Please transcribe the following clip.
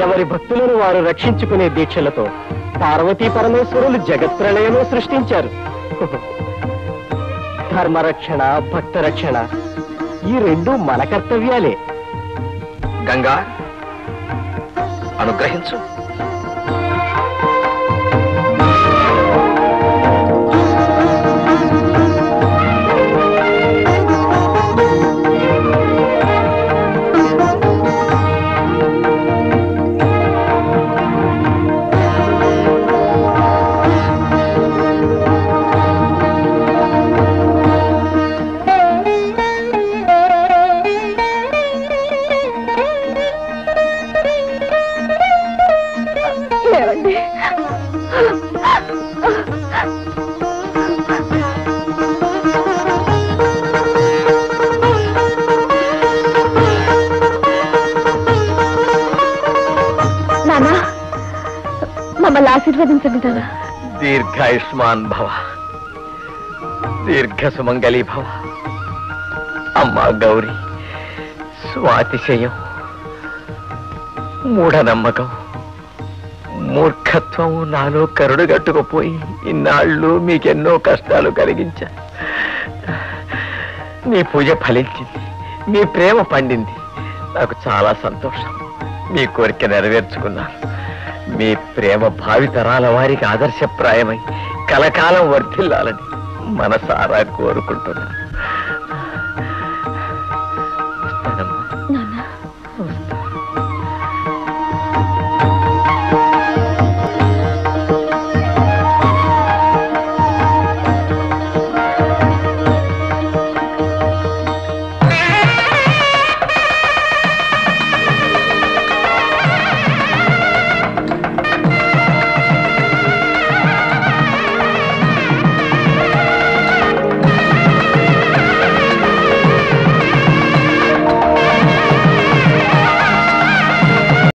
ఎవరి భక్తులను వారు రక్షించుకునే దీక్షలతో పార్వతీ పరమేశ్వరులు జగత్ప్రళయమే సృష్టించారు. ధర్మరక్షణ, భక్త రక్షణ ఈ రెండు మన కర్తవ్యాలే. గంగా అనుగ్రహించు. మమ్మల్ని ఆశీర్వదించండి నాన్న. దీర్ఘాయుష్మాన్ భవ, దీర్ఘ సుమంగళీ భవ. అమ్మా గౌరీ, స్వాతిశయం, మూఢనమ్మకం, మూర్ఖత్వం నాలో కరుడు గట్టుకుపోయి ఇన్నాళ్ళు మీకెన్నో కష్టాలు కలిగించా. మీ పూజ ఫలించింది, మీ ప్రేమ పండింది. నాకు చాలా సంతోషం. మీ కోరిక నెరవేర్చుకున్నాను. మీ ప్రేమ భావితరాల వారికి ఆదర్శప్రాయమై కలకాలం వర్ధిల్లాలని మనసారా కోరుకుంటున్నాను.